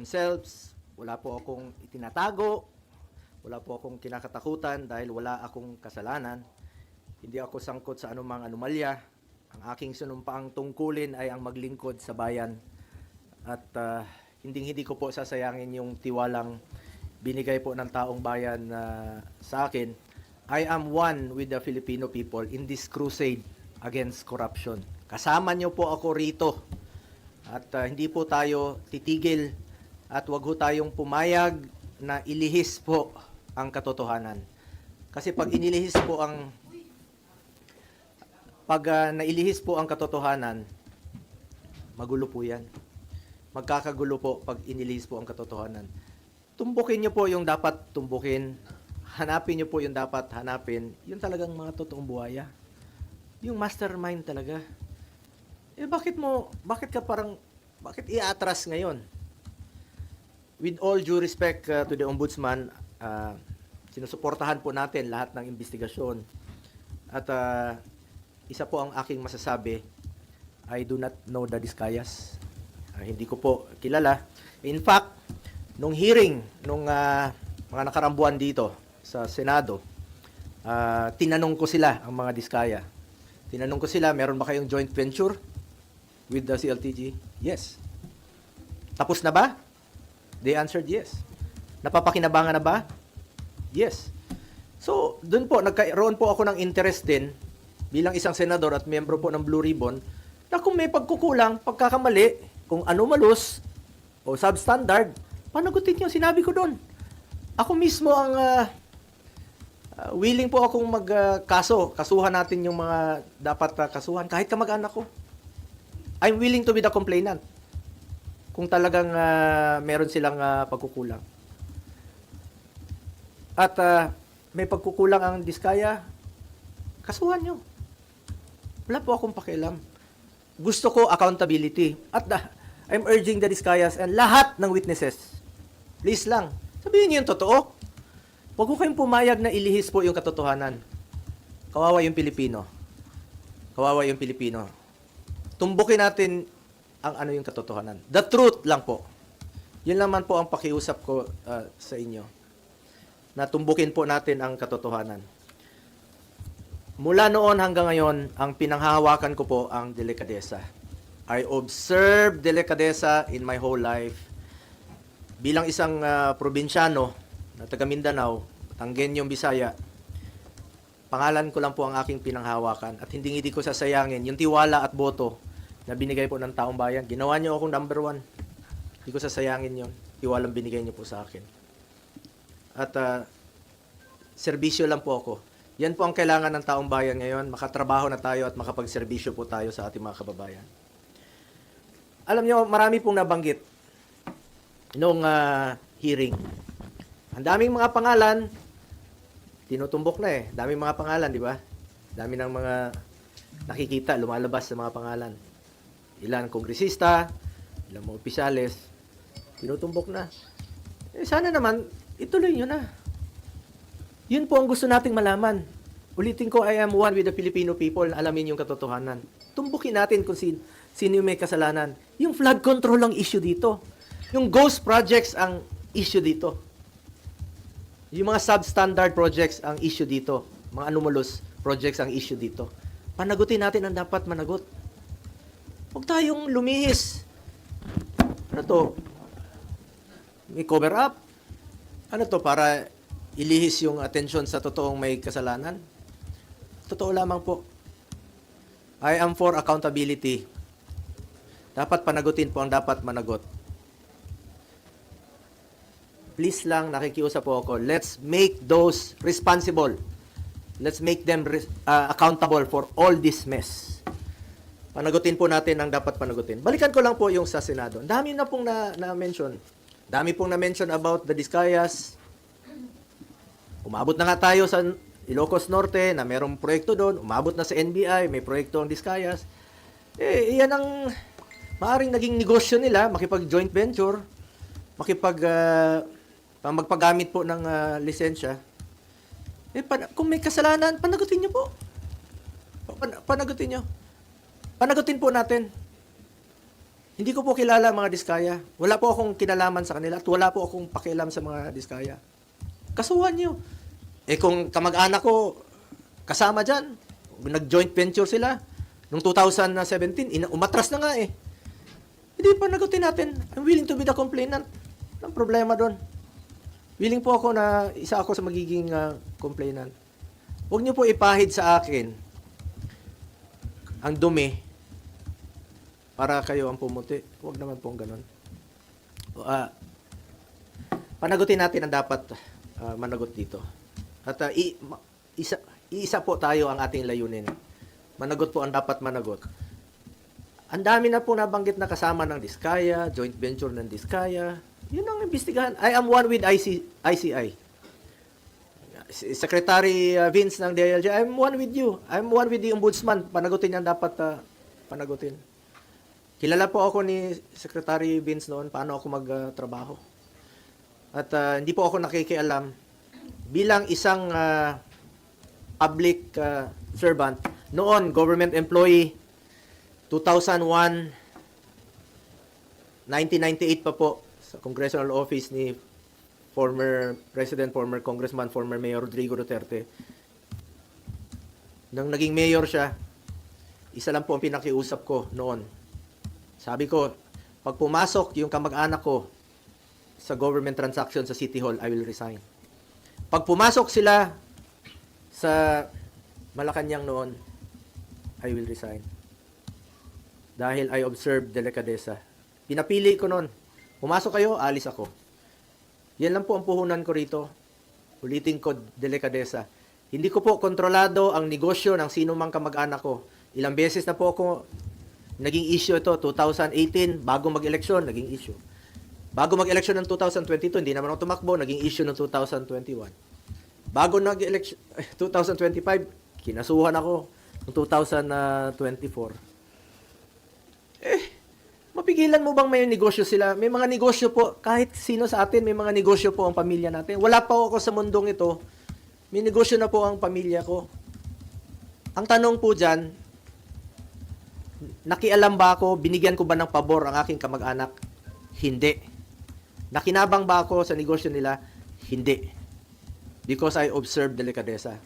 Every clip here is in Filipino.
themselves, wala po akong itinatago, wala po akong kinakatakutan dahil wala akong kasalanan. Hindi ako sangkot sa anumang anomalya. Ang aking sinumpaang tungkulin ay ang maglingkod sa bayan. At hindi ko po sasayangin yung tiwalang binigay po ng taong bayan sa akin. I am one with the Filipino people in this crusade against corruption. Kasama niyo po ako rito. At hindi po tayo titigil at wag ho tayong pumayag na ilihis po ang katotohanan. Kasi pag nailihis po ang katotohanan, magulo po yan. Magkakagulo po pag inilihis po ang katotohanan. Tumbukin niyo po yung dapat tumbukin. Hanapin niyo po yung dapat hanapin. Yun talagang mga totoong buhaya. Yung mastermind talaga. Bakit i-atras ngayon? With all due respect to the Ombudsman, sinusuportahan po natin lahat ng investigasyon. At isa po ang aking masasabi, I do not know the Discayas. Hindi ko po kilala. In fact, nung hearing, nung mga nakarambuan dito sa Senado, tinanong ko sila, ang mga Diskaya. Tinanong ko sila, meron ba kayong joint venture with the CLTG? Yes. Tapos na ba? They answered yes. Napapakinabangan na ba? Yes. So, nagkaroon po ako ng interest din bilang isang senador at miyembro po ng Blue Ribbon na kung may pagkukulang, pagkakamali, kung anomalous o substandard, panagutin niyo, sinabi ko doon. Ako mismo ang willing po akong kasuhan natin yung mga dapat kasuhan, kahit kamag-anak ko. I'm willing to be the complainant kung talagang meron silang pagkukulang. At may pagkukulang ang Diskaya, kasuhan nyo. Wala po akong pakialam. Gusto ko accountability. At I'm urging the Diskayas and lahat ng witnesses, please lang, sabihin niyo yung totoo. Huwag ko kayong pumayag na ilihis po yung katotohanan. Kawawa yung Pilipino. Kawawa yung Pilipino. Tumbukin natin ang yung katotohanan. The truth lang po. Yun naman po ang pakiusap ko sa inyo. Na tumbukin po natin ang katotohanan. Mula noon hanggang ngayon, ang pinanghahawakan ko po ang delikadesa. I observe delikadesa in my whole life. Bilang isang probinsyano na taga Mindanao, Tanggenyong Bisaya, pangalan ko lang po ang aking pinanghahawakan at hindi ko sasayangin yung tiwala at boto na binigay po ng taong bayan. Ginawa niyo akong number 1. Hindi ko sasayangin yon. Tiwalang binigay niyo po sa akin. At serbisyo lang po ako. Yan po ang kailangan ng taong bayan ngayon. Makatrabaho na tayo at makapagserbisyo po tayo sa ating mga kababayan. Alam niyo, marami pong nabanggit nung hearing. Ang daming mga pangalan, tinutumbok na eh. Daming mga pangalan, di ba? Dami ng mga nakikita, lumalabas sa mga pangalan. Ilan kongresista, ilang mga opisyales, tinutumbok na. Sana naman, ituloy nyo na. Yun po ang gusto nating malaman. Ulitin ko, I am one with the Filipino people na alamin yung katotohanan. Tumbukin natin kung sino yung may kasalanan. Yung flood control ang issue dito. Yung ghost projects ang issue dito. Yung mga substandard projects ang issue dito. Mga anomalous projects ang issue dito. Panagutin natin ang dapat managot. Huwag tayong lumihis. Ano to? May cover up? Ano to? Para ilihis yung atensyon sa totoong may kasalanan? Totoo lamang po. I am for accountability. Dapat panagutin po ang dapat managot. Please lang, nakikiusap po ako, let's make those responsible. Let's make them accountable for all this mess. Panagutin po natin ang dapat panagutin. Balikan ko lang po yung sa Senado. Dami na pong na-mention. Dami pong na-mention about the Discayas. Umabot na nga tayo sa Ilocos Norte na mayroong proyekto doon. Umabot na sa NBI, may proyekto ang Discayas. Iyan ang maaaring naging negosyo nila, makipag-joint venture, magpagamit po ng lisensya. Kung may kasalanan, panagutin nyo po. Panagutin nyo. Panagutin po natin. Hindi ko po kilala mga Diskaya. Wala po akong kinalaman sa kanila at wala po akong pakialam sa mga Diskaya. Kasuhan nyo. Eh kung kamag-anak ko kasama dyan, nag-joint venture sila, noong 2017, umatras na nga eh. Hindi pa nagutin natin. I'm willing to be the complainant. Anong problema doon? Willing po ako na isa ako sa magiging complainant. Huwag niyo po ipahid sa akin ang dumi para kayo ang pumuti. Huwag naman pong ganun. Panagutin natin ang dapat managot dito. At isa po tayo ang ating layunin. Managot po ang dapat managot. Ang dami na po nabanggit na kasama ng Diskaya, joint venture ng Diskaya. Yun ang imbestigahan. I am one with ICI. Secretary Vince ng DILG, I'm one with you. I'm one with the Ombudsman. Panagutin yan dapat panagutin. Kilala po ako ni Secretary Vince noon paano ako magtrabaho. At hindi po ako nakikialam bilang isang public servant. Noon, government employee, 2001, 1998 pa po sa congressional office ni former President, former Congressman, former Mayor Rodrigo Duterte. Nang naging mayor siya, isa lang po ang pinakiusap ko noon. Sabi ko, pag pumasok yung kamag-anak ko sa government transaction sa City Hall, I will resign. Pag pumasok sila sa Malacanang noon, I will resign. Dahil I observed delikadesa. Pinapili ko noon. Pumasok kayo, alis ako. Yan lang po ang puhunan ko rito. Ulitin ko, delikadesa. Hindi ko po kontrolado ang negosyo ng sino mang kamag-anak ko. Ilang beses na po ako naging issue ito, 2018, bago mag-eleksyon, naging issue. Bago mag-eleksyon ng 2022, hindi naman ako tumakbo, naging issue ng 2021. Bago nag-eleksyon, 2025, kinasuhan ako ng 2024. Mapigilan mo bang may negosyo sila? May mga negosyo po, kahit sino sa atin, may mga negosyo po ang pamilya natin. Wala pa ako sa mundong ito, may negosyo na po ang pamilya ko. Ang tanong po dyan, nakialam ba ako, binigyan ko ba ng pabor ang aking kamag-anak? Hindi. Nakinabang ba ako sa negosyo nila? Hindi. Because I observed delikadesa.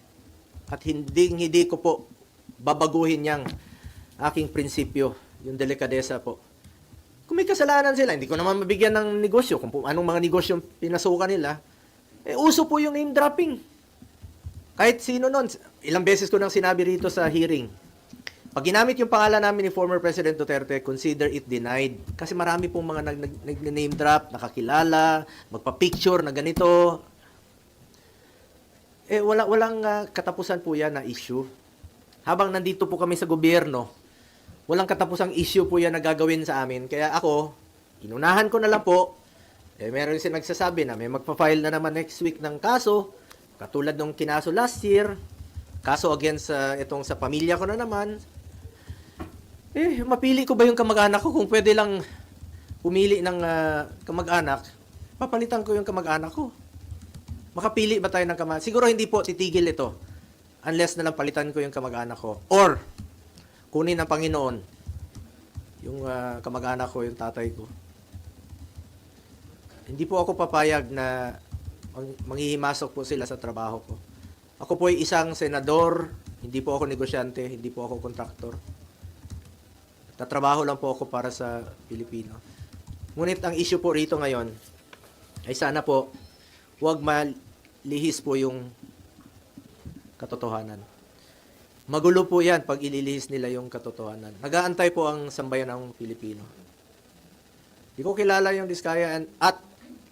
At hindi ko po babaguhin yang aking prinsipyo, yung delikadesa po. Kung may kasalanan sila, hindi ko naman mabigyan ng negosyo. Kung anong mga negosyo pinasukan nila, uso po yung name dropping. Kahit sino nun, ilang beses ko nang sinabi rito sa hearing, pag ginamit yung pangalan namin ni former President Duterte, consider it denied. Kasi marami pong mga nag-name drop, nakakilala, magpa-picture na ganito. Walang katapusan po yan na issue. Habang nandito po kami sa gobyerno, walang katapusang issue po yan na gagawin sa amin. Kaya ako, inunahan ko na lang po. Meron silang nagsasabi na may magpa-file na naman next week ng kaso, katulad nung kinaso last year, kaso against itong sa pamilya ko na naman. Mapili ko ba yung kamag-anak ko? Kung pwede lang pumili ng kamag-anak, papalitan ko yung kamag-anak ko. Makapili ba tayo ng kamag-anak? Siguro hindi po titigil ito unless na lang palitan ko yung kamag-anak ko. Or, kunin ng Panginoon yung kamag-anak ko, yung tatay ko. Hindi po ako papayag na manghihimasok po sila sa trabaho ko. Ako po ay isang senador, hindi po ako negosyante, hindi po ako kontraktor. Tatrabaho lang po ako para sa Pilipino. Ngunit ang issue po rito ngayon ay sana po huwag malihis po yung katotohanan. Magulo po yan pag ililihis nila yung katotohanan. Nag-aantay po ang sambayan ng Pilipino. Hindi ko kilala yung Diskaya at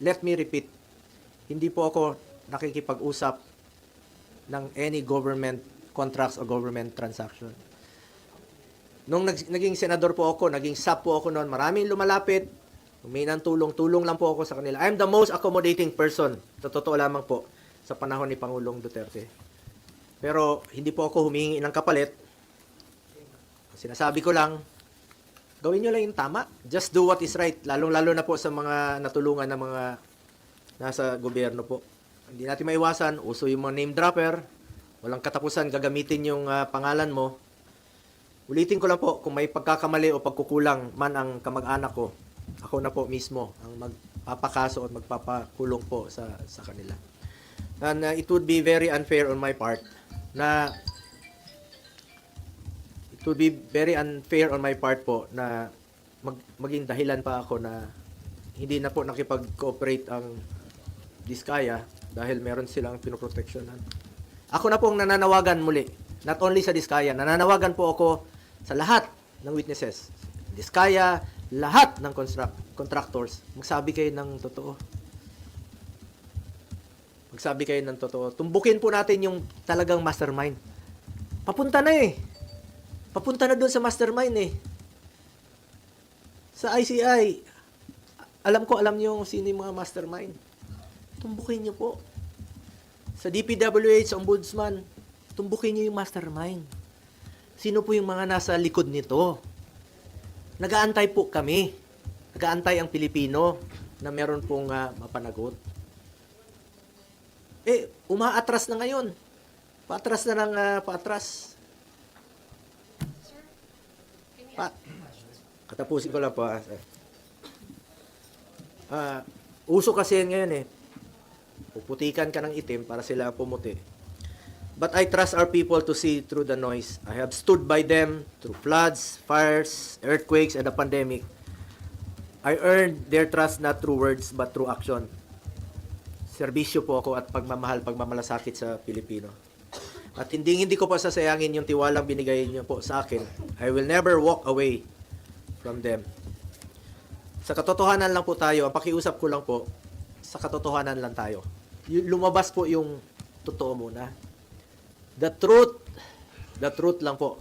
let me repeat, hindi po ako nakikipag-usap ng any government contracts o government transaction. Nung naging senador po ako, naging SAP po ako noon, maraming lumalapit, humingi ng tulong lang po ako sa kanila. I'm the most accommodating person, sa totoo lamang po, sa panahon ni Pangulong Duterte. Pero hindi po ako humingi ng kapalit. Sinasabi ko lang, gawin nyo lang yung tama. Just do what is right. Lalong-lalo na po sa mga natulungan ng mga nasa gobyerno po. Hindi natin maiwasan, uso yung mga name dropper, walang katapusan, gagamitin yung pangalan mo. Ulitin ko lang po, kung may pagkakamali o pagkukulang man ang kamag-anak ko, ako na po mismo ang magpapakaso at magpapakulong po sa kanila. And it would be very unfair on my part na po na maging dahilan pa ako na hindi na po nakipag-cooperate ang Diskaya dahil meron silang pinoproteksyonan. Ako na pong nananawagan muli, not only sa Diskaya, nananawagan po ako sa lahat ng witnesses. Diskaya, lahat ng contractors, magsabi kayo ng totoo. Magsabi kayo ng totoo. Tumbukin po natin yung talagang mastermind. Papunta na eh. Papunta na doon sa mastermind eh. Sa ICI, alam niyo sino yung mga mastermind. Tumbukin niyo po. Sa DPWH, sa Ombudsman, tumbukin niyo yung mastermind. Sino po yung mga nasa likod nito? Nagaantay po kami. Nagaantay ang Pilipino na meron pong mapanagot. Umaatras na ngayon. Paatras na ng paatras. Katapusin ko lang po. Uso kasi yan ngayon eh. Puputikan ka ng itim para sila pumuti. But I trust our people to see through the noise. I have stood by them through floods, fires, earthquakes, and the pandemic. I earned their trust not through words but through action. Serbisyo po ako at pagmamalasakit sa Pilipino. At hindi ko pa sasayangin yung tiwalang binigay niyo po sa akin. I will never walk away from them. Sa katotohanan lang po tayo, ang pakiusap ko lang po, sa katotohanan lang tayo. Lumabas po yung totoo muna. The truth lang po.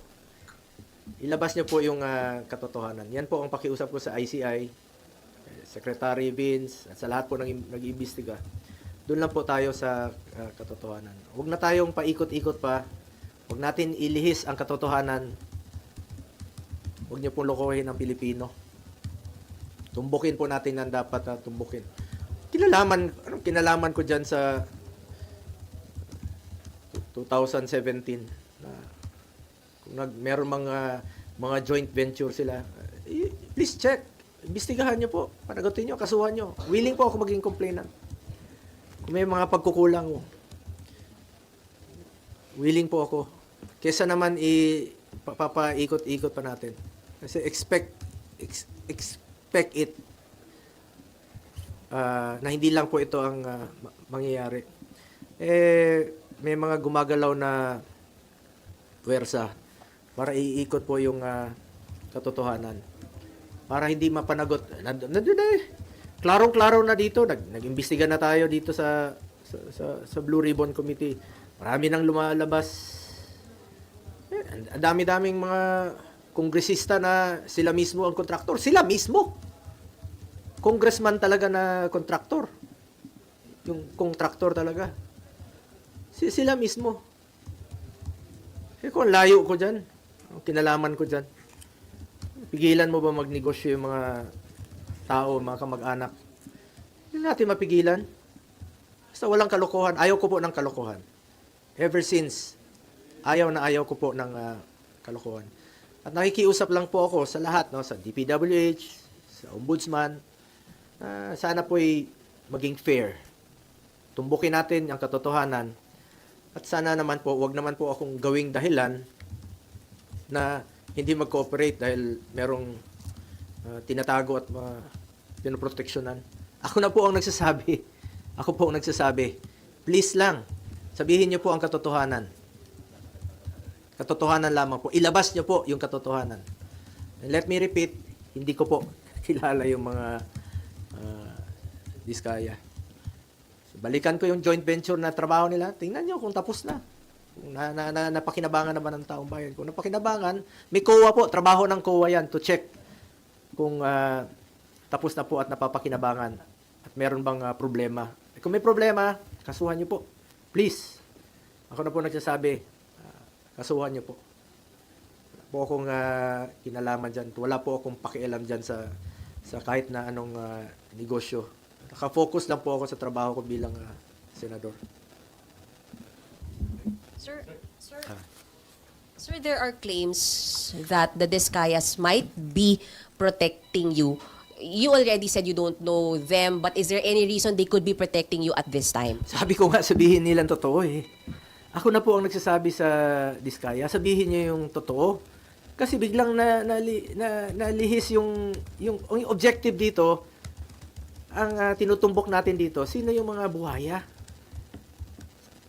Ilabas niyo po yung katotohanan. Yan po ang pakiusap ko sa ICI, Secretary Vince, at sa lahat po nag-iimbestiga. Doon lang po tayo sa katotohanan. Huwag na tayong paikot-ikot pa. Huwag natin ilihis ang katotohanan. Huwag niyo pong lokohin ang Pilipino. Tumbukin po natin ang dapat na tumbukin. Anong kinalaman ko dyan sa 2017 na kung meron mga joint venture sila, please check. Imbestigahan nyo po. Panagutin nyo, kasuhan nyo. Willing po ako maging complainant. Kung may mga pagkukulang, willing po ako. Kesa naman papaikot-ikot pa natin. Kasi expect it na hindi lang po ito ang mangyayari. May mga gumagalaw na puwersa para iikot po yung katotohanan. Para hindi mapanagot. Nandun na eh. Klarong-klaro na dito. Nag-imbestiga na tayo dito sa Blue Ribbon Committee. Marami nang lumalabas. Ang dami-daming mga kongresista na sila mismo ang kontraktor. Sila mismo! Congressman talaga na kontraktor. Yung kontraktor talaga. Sila mismo. Kung layo ko dyan, ang kinalaman ko dyan, pigilan mo ba magnegosyo yung mga tao, mga kamag-anak? Hindi natin mapigilan. Basta walang kalokohan. Ayaw ko po ng kalokohan. Ever since, ayaw ko po ng kalokohan. At nakikiusap lang po ako sa lahat, no, sa DPWH, sa Ombudsman, sana po'y maging fair. Tumbukin natin ang katotohanan. At sana naman po, wag naman po akong gawing dahilan na hindi mag-cooperate dahil merong tinatago at pinoproteksyonan. Ako na po ang nagsasabi. Please lang, sabihin niyo po ang katotohanan. Katotohanan lamang po. Ilabas niyo po yung katotohanan. And let me repeat, hindi ko po kilala yung mga Diskaya. So, balikan ko yung joint venture na trabaho nila. Tingnan nyo kung tapos na. Kung napakinabangan naman ng taong bayan. Kung napakinabangan, may COA po. Trabaho ng COA yan to check kung tapos na po at napapakinabangan. At meron bang problema. Kung may problema, kasuhan nyo po. Please. Ako na po nagsasabi, kasuhan nyo po. Wala po akong kinalaman dyan. Wala po akong pakialam dyan sa kahit na anong negosyo. Naka-focus lang po ako sa trabaho ko bilang senador. Sir, there are claims that the Discayas might be protecting you. You already said you don't know them, but is there any reason they could be protecting you at this time? Sabi ko nga, sabihin nilang totoo eh. Ako na po ang nagsasabi sa Diskaya, sabihin niyo yung totoo. Kasi biglang nalihis yung objective dito, ang tinutumbok natin dito, sino yung mga buhaya?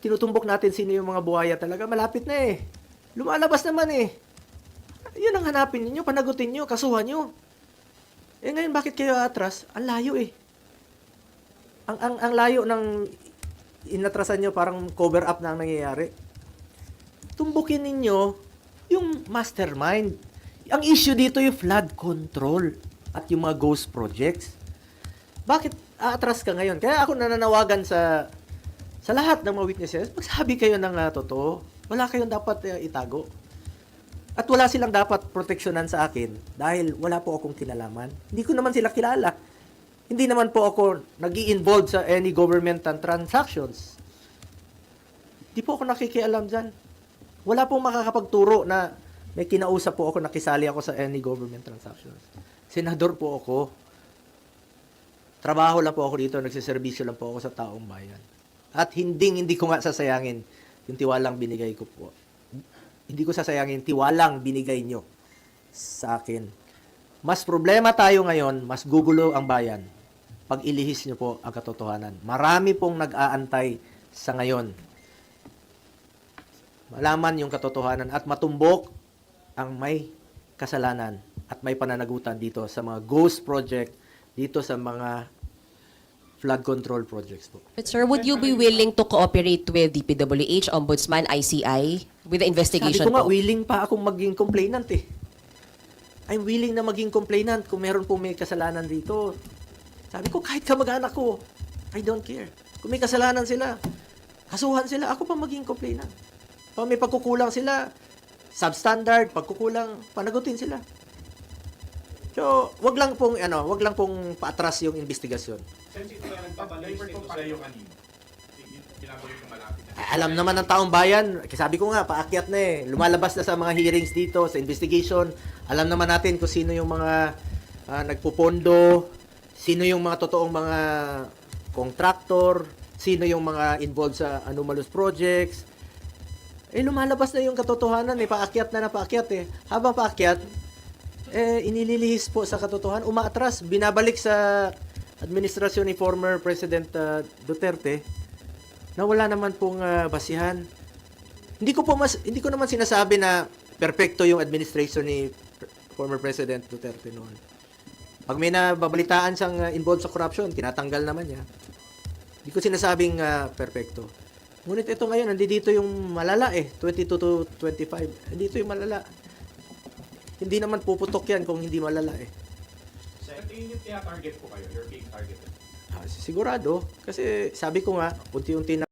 Tinutumbok natin sino yung mga buhaya talaga, malapit na eh. Lumalabas naman eh. Yun ang hanapin niyo, panagutin niyo, kasuhan niyo. Eh ngayon, bakit kayo atras? Ang layo eh. Ang layo ng inatrasan nyo, parang cover up na ang nangyayari. Tumbukin ninyo yung mastermind. Ang issue dito yung flood control at yung mga ghost projects. Bakit aatras ka ngayon? Kaya ako nananawagan sa lahat ng mga witnesses, magsabi kayo ng totoo. Wala kayong dapat itago. At wala silang dapat proteksyonan sa akin dahil wala po akong kinalaman. Hindi ko naman sila kilala. Hindi naman po ako nag-i-involve sa any government transactions. Hindi po ako nakikialam dyan. Wala pong makakapagturo na may kinausap po ako, nakisali ako sa any government transactions. Senador po ako. Trabaho lang po ako dito, nagsiservisyo lang po ako sa taong bayan. At hindi ko nga sasayangin yung tiwalang binigay ko po. Hindi ko sasayangin tiwalang binigay nyo sa akin. Mas problema tayo ngayon, mas gugulo ang bayan pag ilihis nyo po ang katotohanan. Marami pong nag-aantay sa ngayon. Malaman yung katotohanan at matumbok ang may kasalanan at may pananagutan dito sa mga ghost project, dito sa mga flood control projects po. But sir, would you be willing to cooperate with DPWH, Ombudsman, ICI with the investigation Sabi ko nga, po? willing pa akong maging complainant eh. I'm willing na maging complainant kung meron pong may kasalanan dito. Sabi ko, kahit kamag-anak ko, I don't care. Kung may kasalanan sila, kasuhan sila, ako pa maging complainant. Pag may pagkukulang sila, substandard, pagkukulang, panagutin sila. So, wag lang pong paatras yung investigasyon. Since ito na nagpapalay ko sa'yo kanina, pinabalik yung malapit na. Alam naman ng taong bayan, kasi sabi ko nga, paakyat na eh. Lumalabas na sa mga hearings dito, sa investigation. Alam naman natin kung sino yung mga nagpupondo, sino yung mga totoong mga contractor, sino yung mga involved sa anomalous projects. Eh, lumalabas na yung katotohanan eh. Paakyat na paakyat eh. Habang paakyat, inililihis po sa katotohanan, umaatras, binabalik sa administrasyon ni former President Duterte na wala naman pong basihan. Hindi ko naman sinasabi na perpekto yung administration ni former President Duterte noon. Pag may nababalitaan siyang involved sa corruption, tinatanggal naman niya. Hindi ko sinasabing perpekto. Ngunit ito ngayon, nandito yung malala eh, 22 to 25. Nandito yung malala. Hindi naman puputok yan kung hindi malala eh. Sa tingin niyo, target po kayo, you're being targeted. Sigurado. Kasi sabi ko nga, unti-unti na